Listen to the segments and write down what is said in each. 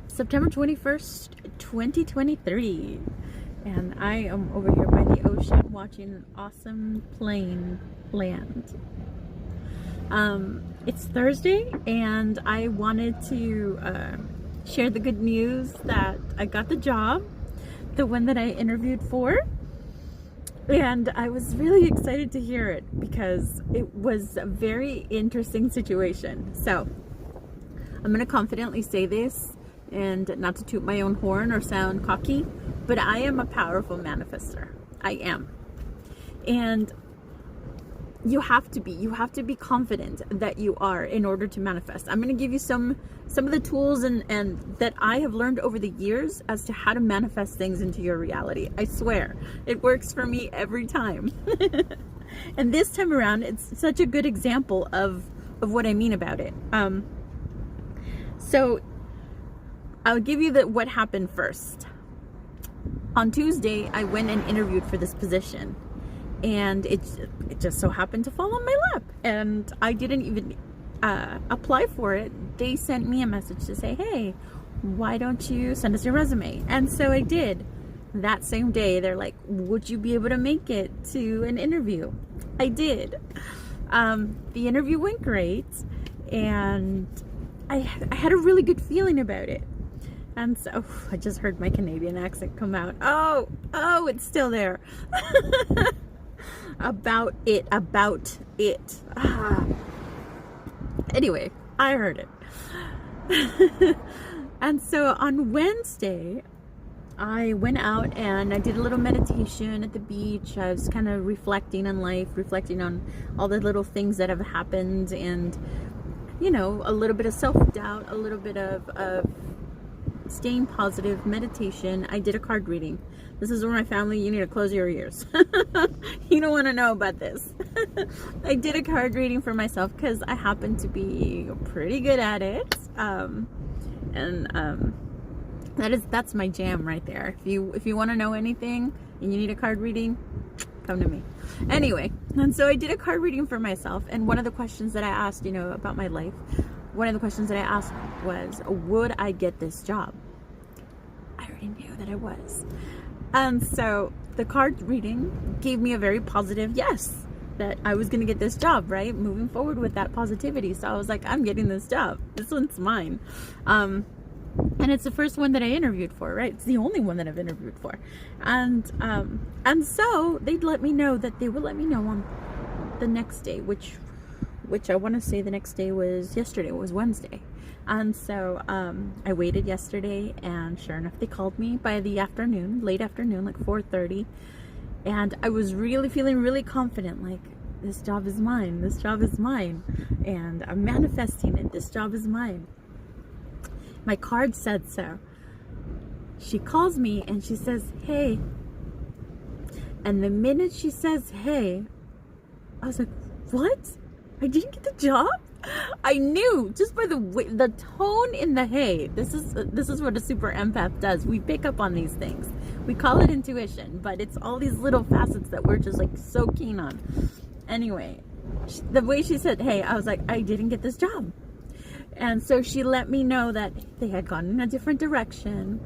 September 21st, 2023. And I am over here by the ocean watching an awesome plane land. It's Thursday, and I wanted to share the good news that I got the job, the one that I interviewed for. And I was really excited to hear it because it was a very interesting situation. So I'm going to confidently say this, and not to toot my own horn or sound cocky, but I am a powerful manifester. I am. And you have to be confident that you are in order to manifest. I'm going to give you some of the tools and that I have learned over the years as to how to manifest things into your reality. I swear it works for me every time. And this time around, it's such a good example of what I mean about it. So I'll give you what happened first. On Tuesday, I went and interviewed for this position. And it just so happened to fall on my lap, and I didn't even apply for it. They sent me a message to say, hey, why don't you send us your resume? And so I did. That same day, they're like, would you be able to make it to an interview? I did. The interview went great, and I had a really good feeling about it. And so I just heard my Canadian accent come out. Oh, it's still there. About it. Anyway, I heard it. And so on Wednesday, I went out and I did a little meditation at the beach. I was kind of reflecting on life, reflecting on all the little things that have happened, and, you know, a little bit of self-doubt, a little bit of staying positive, meditation. I did a card reading. This is where my family, you need to close your ears. You don't want to know about this. I did a card reading for myself because I happen to be pretty good at it. That's my jam right there. If you want to know anything and you need a card reading, come to me. Anyway, and so I did a card reading for myself, and one of the questions that I asked, you know, about my life, one of the questions that I asked was, would I get this job? I already knew that I was. And so the card reading gave me a very positive yes, that I was going to get this job, right? Moving forward with that positivity. So I was like, I'm getting this job. This one's mine. And it's the first one that I interviewed for, right? It's the only one that I've interviewed for. And so they'd let me know that they would let me know on the next day, which I want to say the next day was yesterday. It was Wednesday. And so I waited yesterday, and sure enough, they called me by the afternoon, late afternoon, like 4:30. And I was really feeling really confident, like, this job is mine. This job is mine. And I'm manifesting it. This job is mine. My card said so. She calls me and she says, hey. And the minute she says, hey, I was like, what? I didn't get the job? I knew just by the tone in the hey. This is what a super empath does. We pick up on these things. We call it intuition, but it's all these little facets that we're just like so keen on. Anyway, the way she said hey, I was like, I didn't get this job. And so she let me know that they had gone in a different direction,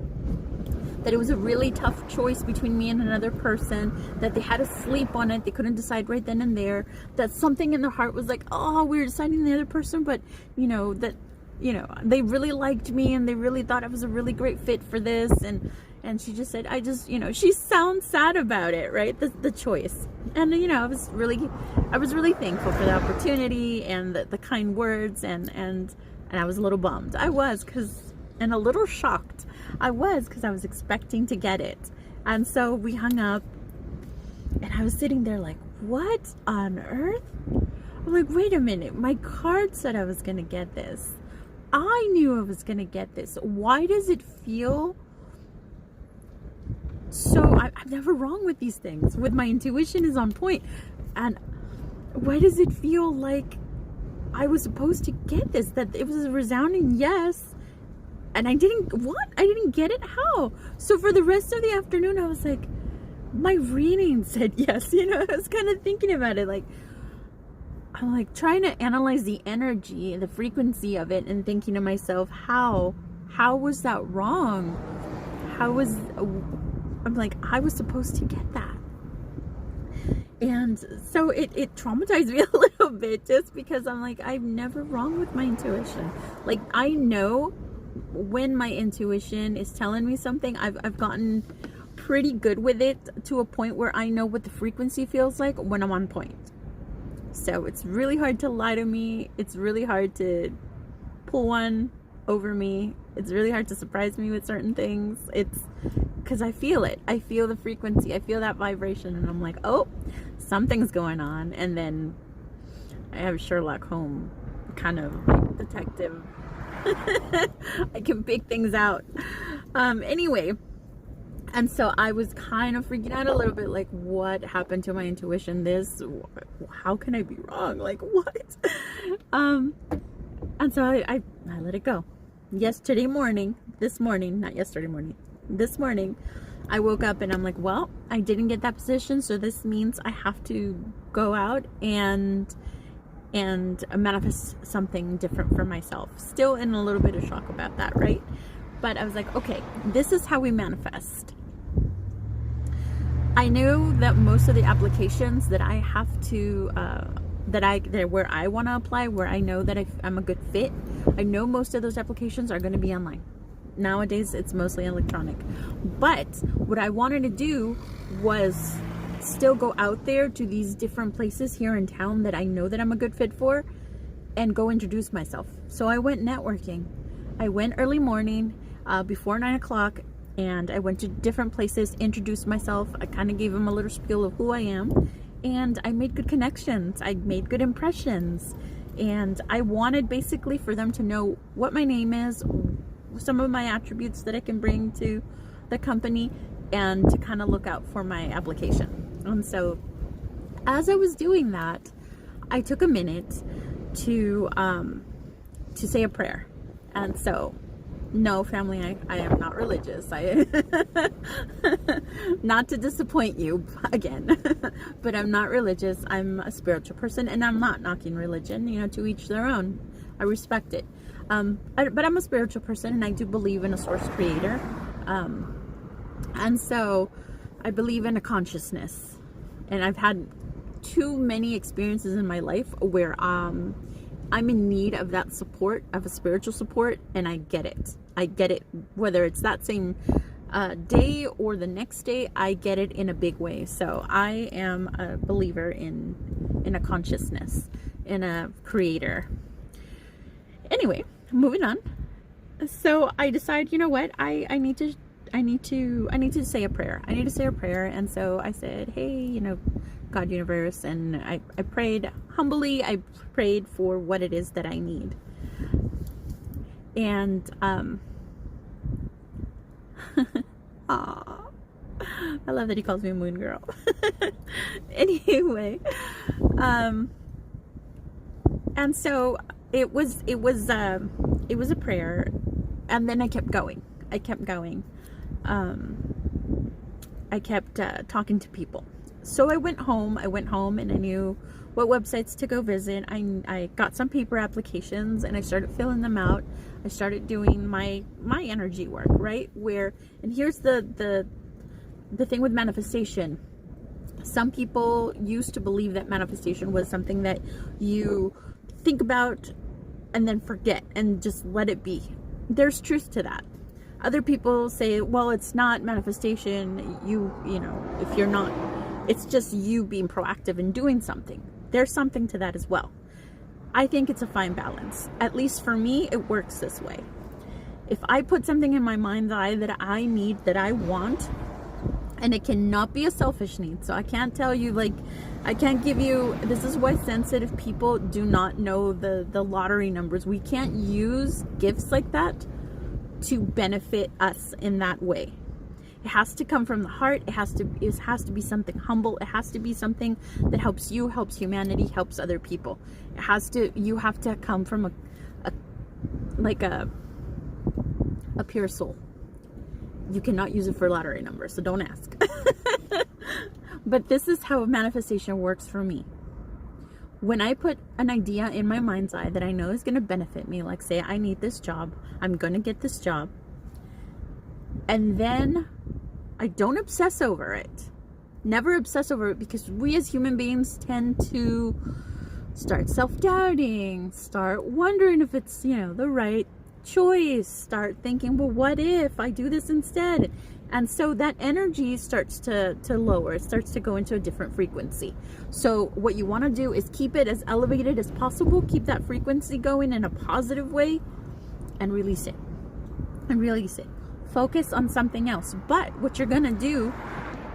that it was a really tough choice between me and another person, that they had to sleep on it, they couldn't decide right then and there, that something in their heart was like, oh, we're deciding the other person, but you know, that, you know, they really liked me and they really thought I was a really great fit for this. And she just said, you know, she sounds sad about it, right? The choice. And, you know, I was really thankful for the opportunity and the kind words, and I was a little bummed. And a little shocked. I was, because I was expecting to get it. And so we hung up, and I was sitting there like, what on earth? I'm like, wait a minute, my card said I was going to get this. I knew I was going to get this. Why does it feel so, I'm never wrong with these things. With my intuition is on point. And why does it feel like I was supposed to get this? That it was a resounding yes. And I didn't get it? How? So for the rest of the afternoon, I was like, my reading said yes. You know, I was kind of thinking about it, like, I'm like trying to analyze the energy, the frequency of it, and thinking to myself, how was that wrong? I'm like, I was supposed to get that. And so it traumatized me a little bit, just because I'm like, I'm never wrong with my intuition. Like, I know when my intuition is telling me something. I've gotten pretty good with it, to a point where I know what the frequency feels like when I'm on point. So it's really hard to lie to me. It's really hard to pull one over me. It's really hard to surprise me with certain things. It's because I feel it. I feel the frequency. I feel that vibration, and I'm like, oh, something's going on. And then I have Sherlock Holmes kind of like detective. I can pick things out. Anyway, and so I was kind of freaking out a little bit, like, what happened to my intuition? How can I be wrong? Like, what? And so I let it go. This morning, I woke up and I'm like, well, I didn't get that position, so this means I have to go out and manifest something different for myself. Still in a little bit of shock about that, right? But I was like, okay, this is how we manifest. I know that most of the applications that I have to, where I want to apply, where I know that I'm a good fit, I know most of those applications are going to be online. Nowadays, it's mostly electronic. But what I wanted to do was still go out there to these different places here in town that I know that I'm a good fit for, and go introduce myself. So I went networking. I went early morning, before 9 o'clock, and I went to different places, introduced myself. I kind of gave them a little spiel of who I am, and I made good connections. I made good impressions, and I wanted basically for them to know what my name is, some of my attributes that I can bring to the company, and to kind of look out for my application. And so as I was doing that, I took a minute to say a prayer. And so, no, family, I am not religious. Not to disappoint you again, but I'm not religious. I'm a spiritual person, and I'm not knocking religion, to each their own. I respect it. But I'm a spiritual person, and I do believe in a source creator. And so I believe in a consciousness, and I've had too many experiences in my life where I'm in need of that support, of a spiritual support, and I get it. Whether it's that same day or the next day, I get it in a big way. So I am a believer in a consciousness, in a creator. Anyway, moving on. So I decide, you know what, I need to say a prayer. I need to say a prayer. And so I said, hey, God, universe, and I prayed humbly. I prayed for what it is that I need. And I love that he calls me a moon girl. Anyway, and so it was a prayer, and then I kept going. I kept talking to people. So I went home and I knew what websites to go visit. I got some paper applications and I started filling them out. I started doing my energy work, right? And here's the thing with manifestation. Some people used to believe that manifestation was something that you think about and then forget and just let it be. There's truth to that. Other people say, well, it's not manifestation. If you're not, it's just you being proactive and doing something. There's something to that as well. I think it's a fine balance. At least for me, it works this way. If I put something in my mind that I need, that I want, and it cannot be a selfish need. So I can't tell you, I can't give you, this is why sensitive people do not know the lottery numbers. We can't use gifts like that to benefit us in that way. It has to come from the heart. It has to be something humble. It has to be something that helps you, helps humanity, helps other people. You have to come from a pure soul. You cannot use it for lottery numbers, so don't ask. But this is how manifestation works for me. when I put an idea in my mind's eye that I know is going to benefit me, like say I need this job, I'm going to get this job, and then I don't obsess over it. Never obsess over it, because we as human beings tend to start self-doubting, start wondering if it's, the right choice, start thinking, well, what if I do this instead? And so that energy starts to lower. It starts to go into a different frequency. So what you want to do is keep it as elevated as possible. Keep that frequency going in a positive way, and release it. And release it. Focus on something else. But what you're going to do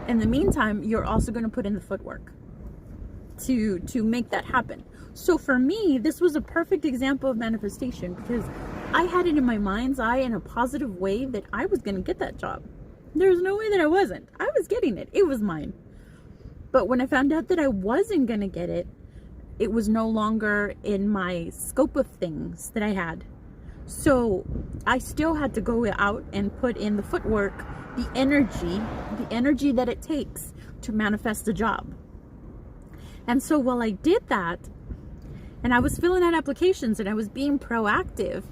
in the meantime, you're also going to put in the footwork to make that happen. So for me, this was a perfect example of manifestation, because I had it in my mind's eye in a positive way that I was going to get that job. There's no way that I wasn't. I was getting it. It was mine. But when I found out that I wasn't going to get it, it was no longer in my scope of things that I had. So I still had to go out and put in the footwork, the energy that it takes to manifest a job. And so while I did that, and I was filling out applications and I was being proactive,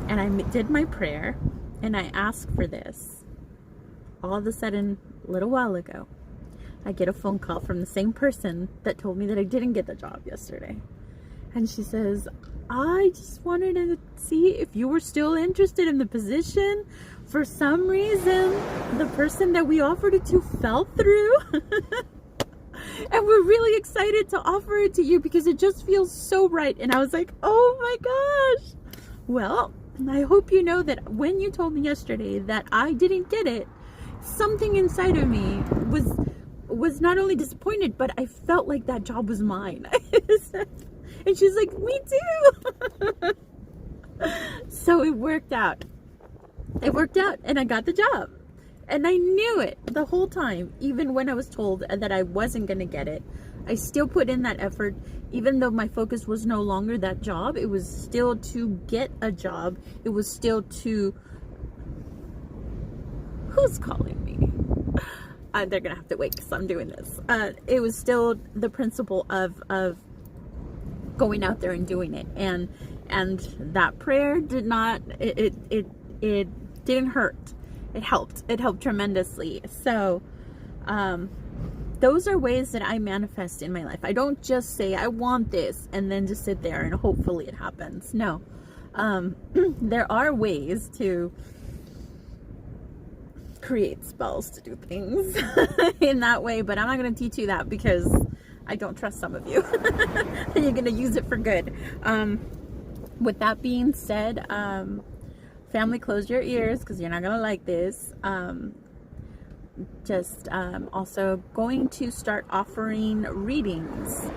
and I did my prayer and I asked for this, all of a sudden, a little while ago, I get a phone call from the same person that told me that I didn't get the job yesterday. And she says, I just wanted to see if you were still interested in the position. For some reason, the person that we offered it to fell through. And we're really excited to offer it to you because it just feels so right. And I was like, oh my gosh. Well, I hope you know that when you told me yesterday that I didn't get it, something inside of me was not only disappointed, but I felt like that job was mine. And she's like, me too. So it worked out. It worked out, and I got the job. And I knew it the whole time, even when I was told that I wasn't going to get it. I still put in that effort, even though my focus was no longer that job. It was still to get a job. It was still to... Who's calling me? They're going to have to wait because I'm doing this. It was still the principle of going out there and doing it. And that prayer did not... It didn't hurt. It helped. It helped tremendously. So, those are ways that I manifest in my life. I don't just say, I want this, and then just sit there and hopefully it happens. No. There are ways to create spells to do things in that way, but I'm not going to teach you that because I don't trust some of you. And you're going to use it for good. With that being said, family, close your ears because you're not going to like this. Also going to start offering readings,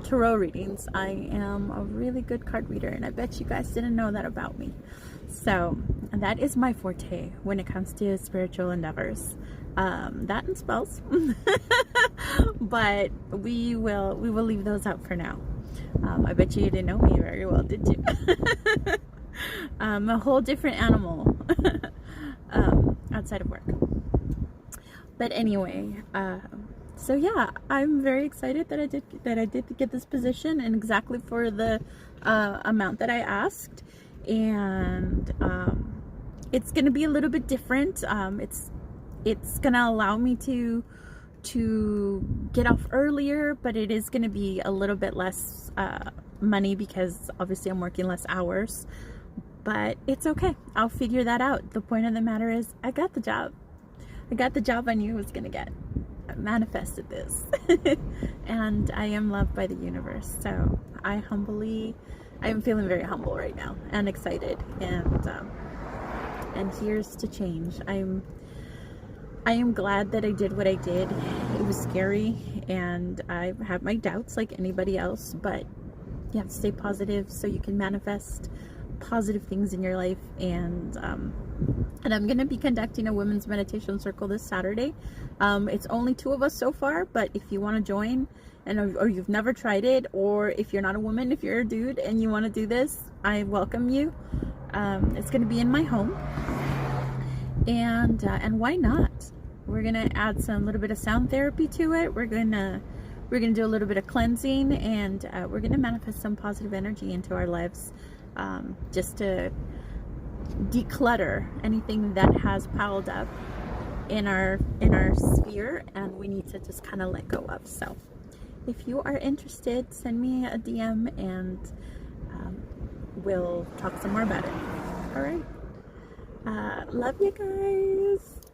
tarot readings. I am a really good card reader, and I bet you guys didn't know that about me. So that is my forte when it comes to spiritual endeavors. That and spells. But we will leave those out for now. I bet you didn't know me very well, did you? A whole different animal outside of work. But anyway, so yeah, I'm very excited that I did get this position, and exactly for the amount that I asked. And it's going to be a little bit different. It's going to allow me to get off earlier, but it is going to be a little bit less money because obviously I'm working less hours. But it's okay. I'll figure that out. The point of the matter is I got the job. I got the job I knew I was going to get. I manifested this. And I am loved by the universe. So I am feeling very humble right now and excited. And here's to change. I am glad that I did what I did. It was scary and I have my doubts like anybody else, but you have to stay positive so you can manifest positive things in your life. And I'm going to be conducting a women's meditation circle this Saturday. It's only 2 of us so far, but if you want to join or you've never tried it, or if you're not a woman, if you're a dude and you want to do this, I welcome you. It's going to be in my home. And why not? We're going to add some little bit of sound therapy to it. We're going to we're going to do a little bit of cleansing, and we're going to manifest some positive energy into our lives, just to declutter anything that has piled up in our sphere, and we need to just kind of let go of. So if you are interested, send me a DM, and we'll talk some more about it. All right. Love you guys.